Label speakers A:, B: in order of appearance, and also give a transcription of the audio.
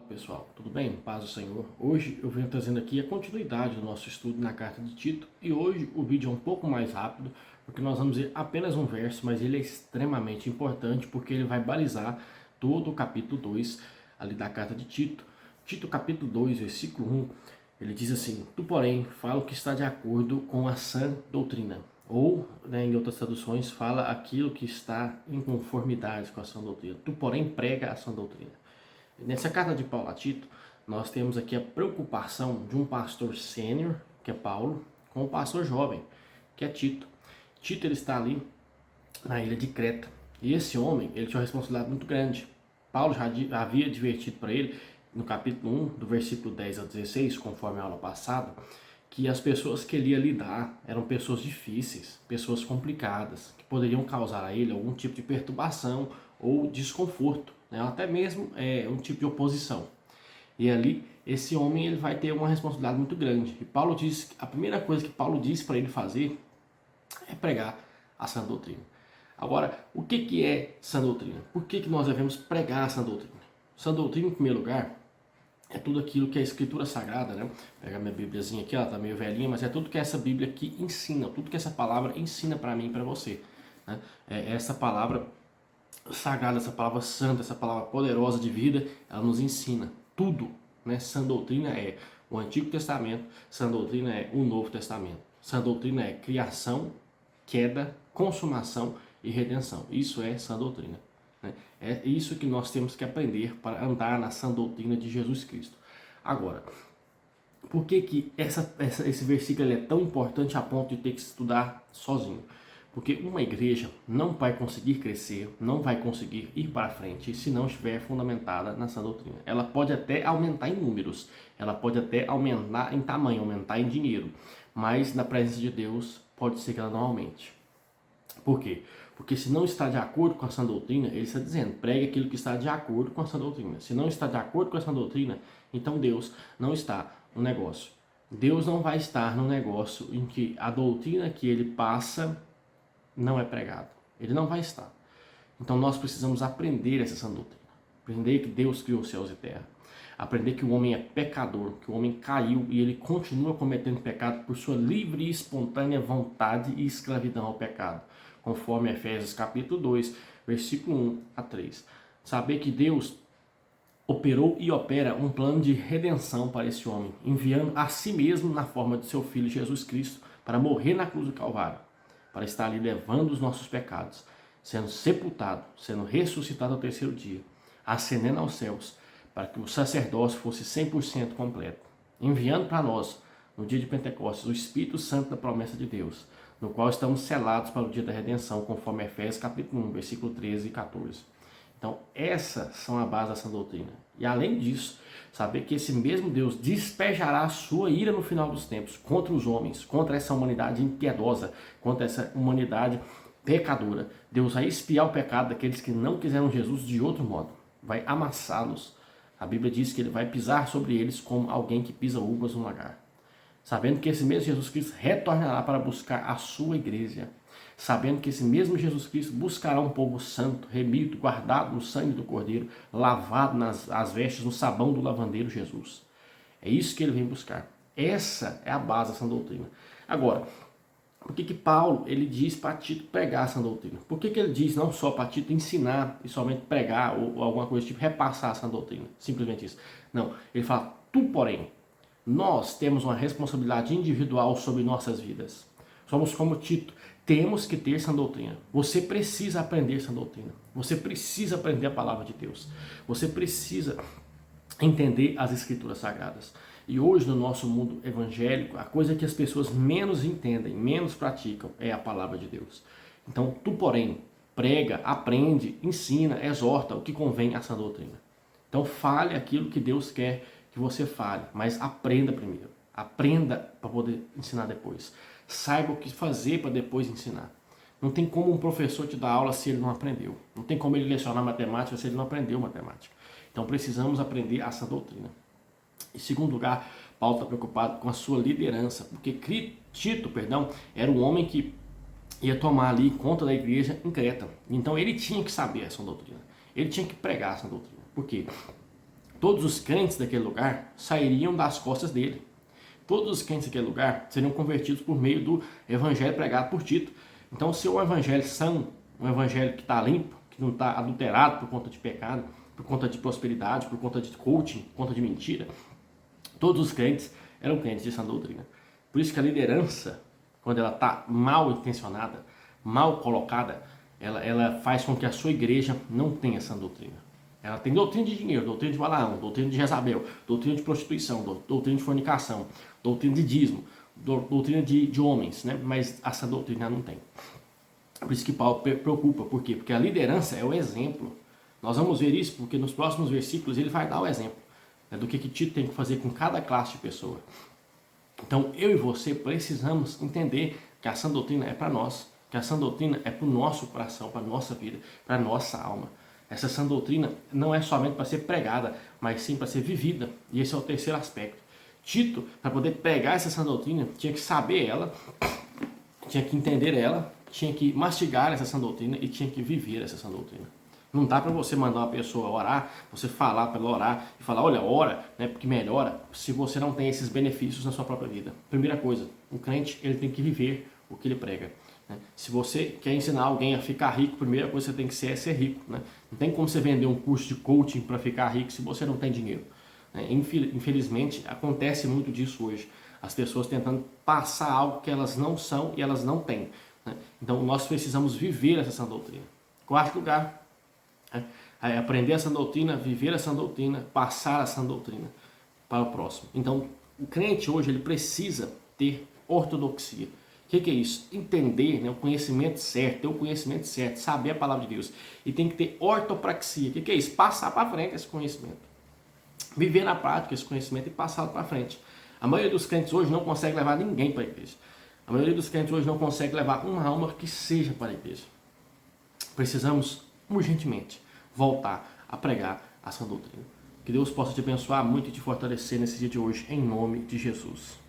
A: Pessoal, tudo bem? Paz do Senhor. Hoje eu venho trazendo aqui a continuidade do nosso estudo na carta de Tito e hoje o vídeo é um pouco mais rápido porque nós vamos ver apenas um verso, mas ele é extremamente importante porque ele vai balizar todo o capítulo 2 ali da carta de Tito. Tito capítulo 2, versículo 1, ele diz assim: Tu, porém, fala o que está de acordo com a sã doutrina. Ou, em outras traduções, fala aquilo que está em conformidade com a sã doutrina. Tu, porém, prega a sã doutrina. Nessa carta de Paulo a Tito, nós temos aqui a preocupação de um pastor sênior, que é Paulo, com o pastor jovem, que é Tito. Tito ele está ali na ilha de Creta. E esse homem, ele tinha uma responsabilidade muito grande. Paulo já havia advertido para ele, no capítulo 1, do versículo 10 ao 16, conforme a aula passada, que as pessoas que ele ia lidar eram pessoas difíceis, pessoas complicadas, que poderiam causar a ele algum tipo de perturbação ou desconforto, né? Até mesmo um tipo de oposição. E ali, esse homem ele vai ter uma responsabilidade muito grande. E Paulo diz, a primeira coisa que Paulo diz para ele fazer é pregar a sã doutrina. Agora, o que é sã doutrina? Por que nós devemos pregar a sã doutrina? Sã doutrina, em primeiro lugar, é tudo aquilo que é a Escritura Sagrada, né? Pegar minha Bíbliazinha aqui, ela tá meio velhinha, mas é tudo que essa Bíblia aqui ensina, tudo que essa palavra ensina para mim e para você, né? É essa palavra sagrada, essa palavra santa, essa palavra poderosa de vida, ela nos ensina tudo, né? Sã doutrina é o Antigo Testamento, sã doutrina é o Novo Testamento. Sã doutrina é criação, queda, consumação e redenção. Isso é sã doutrina. É isso que nós temos que aprender para andar na sã doutrina de Jesus Cristo. Agora, por que esse versículo é tão importante a ponto de ter que estudar sozinho? Porque uma igreja não vai conseguir crescer, não vai conseguir ir para frente se não estiver fundamentada na sã doutrina. Ela pode até aumentar em números, ela pode até aumentar em tamanho, aumentar em dinheiro, mas na presença de Deus pode ser que ela não aumente. Por quê? Porque se não está de acordo com a sã doutrina, ele está dizendo, pregue aquilo que está de acordo com a sã doutrina. Se não está de acordo com a sã doutrina, então Deus não está no negócio. Deus não vai estar no negócio em que a doutrina que ele passa não é pregada. Ele não vai estar. Então nós precisamos aprender essa sã doutrina. Aprender que Deus criou céus e terra. Aprender que o homem é pecador, que o homem caiu e ele continua cometendo pecado por sua livre e espontânea vontade e escravidão ao pecado. Conforme Efésios capítulo 2, versículo 1 a 3. Saber que Deus operou e opera um plano de redenção para esse homem, enviando a si mesmo na forma de seu Filho Jesus Cristo para morrer na cruz do Calvário, para estar ali levando os nossos pecados, sendo sepultado, sendo ressuscitado ao terceiro dia, ascendendo aos céus, para que o sacerdócio fosse 100% completo, enviando para nós, no dia de Pentecostes, o Espírito Santo da promessa de Deus, no qual estamos selados para o dia da redenção, conforme Efésios capítulo 1, versículo 13 e 14. Então, essas são a base dessa doutrina. E além disso, saber que esse mesmo Deus despejará a sua ira no final dos tempos contra os homens, contra essa humanidade impiedosa, contra essa humanidade pecadora. Deus vai expiar o pecado daqueles que não quiseram Jesus de outro modo. Vai amassá-los. A Bíblia diz que ele vai pisar sobre eles como alguém que pisa uvas no lagar. Sabendo que esse mesmo Jesus Cristo retornará para buscar a sua igreja. Sabendo que esse mesmo Jesus Cristo buscará um povo santo, remido, guardado no sangue do Cordeiro, lavado nas vestes, no sabão do lavandeiro Jesus. É isso que ele vem buscar. Essa é a base da sã doutrina. Agora, por que Paulo ele diz para Tito pregar essa doutrina? Por que ele diz não só para Tito ensinar e somente pregar ou alguma coisa tipo repassar essa doutrina? Simplesmente isso. Não, ele fala, tu porém, nós temos uma responsabilidade individual sobre nossas vidas. Somos como Tito, temos que ter sã doutrina. Você precisa aprender essa doutrina. Você precisa aprender a palavra de Deus. Você precisa entender as Escrituras Sagradas. E hoje no nosso mundo evangélico, a coisa que as pessoas menos entendem, menos praticam, é a palavra de Deus. Então, tu porém, prega, aprende, ensina, exorta o que convém a sã doutrina. Então, fale aquilo que Deus quer que você fale, mas aprenda primeiro. Aprenda para poder ensinar depois. Saiba o que fazer para depois ensinar. Não tem como um professor te dar aula se ele não aprendeu. Não tem como ele lecionar matemática se ele não aprendeu matemática. Então precisamos aprender essa doutrina. Em segundo lugar, Paulo está preocupado com a sua liderança, porque Tito, era um homem que ia tomar ali conta da igreja em Creta. Então ele tinha que saber essa doutrina. Ele tinha que pregar essa doutrina. Por quê? Todos os crentes daquele lugar sairiam das costas dele. Todos os crentes daquele lugar seriam convertidos por meio do evangelho pregado por Tito. Então, se o evangelho são um evangelho que está limpo, que não está adulterado por conta de pecado, por conta de prosperidade, por conta de coaching, por conta de mentira, todos os crentes eram crentes de sã doutrina. Por isso que a liderança, quando ela está mal intencionada, mal colocada, ela faz com que a sua igreja não tenha sã doutrina. Ela tem doutrina de dinheiro, doutrina de Balaão, doutrina de Jezabel, doutrina de prostituição, doutrina de fornicação, doutrina de dízimo, doutrina de homens, né? Mas essa doutrina não tem. Por isso que Paulo preocupa. Por quê? Porque a liderança é o exemplo. Nós vamos ver isso porque nos próximos versículos ele vai dar o exemplo, né, do que Tito tem que fazer com cada classe de pessoa. Então eu e você precisamos entender que a sã doutrina é para nós, que a sã doutrina é para o nosso coração, para a nossa vida, para a nossa alma. Essa sã doutrina não é somente para ser pregada, mas sim para ser vivida. E esse é o terceiro aspecto. Tito, para poder pregar essa sã doutrina, tinha que saber ela, tinha que entender ela, tinha que mastigar essa sã doutrina e tinha que viver essa sã doutrina. Não dá para você mandar uma pessoa orar, você falar para ela orar e falar, olha, ora, né, porque melhora, se você não tem esses benefícios na sua própria vida. Primeira coisa, o crente ele tem que viver o que ele prega. Né? Se você quer ensinar alguém a ficar rico, a primeira coisa que você tem que ser é ser rico. Né? Não tem como você vender um curso de coaching para ficar rico se você não tem dinheiro. Né? Infelizmente, acontece muito disso hoje. As pessoas tentando passar algo que elas não são e elas não têm. Né? Então, nós precisamos viver essa sã doutrina. Quarto lugar, é aprender essa doutrina, viver essa doutrina, passar essa doutrina para o próximo. Então, o crente hoje ele precisa ter ortodoxia. O que é isso? Entender, né, o conhecimento certo, ter o conhecimento certo, saber a palavra de Deus. E tem que ter ortopraxia. O que é isso? Passar para frente esse conhecimento. Viver na prática esse conhecimento e passá-lo para frente. A maioria dos crentes hoje não consegue levar ninguém para a igreja. A maioria dos crentes hoje não consegue levar uma alma que seja para a igreja. Precisamos urgentemente voltar a pregar a sã doutrina. Que Deus possa te abençoar muito e te fortalecer nesse dia de hoje, em nome de Jesus.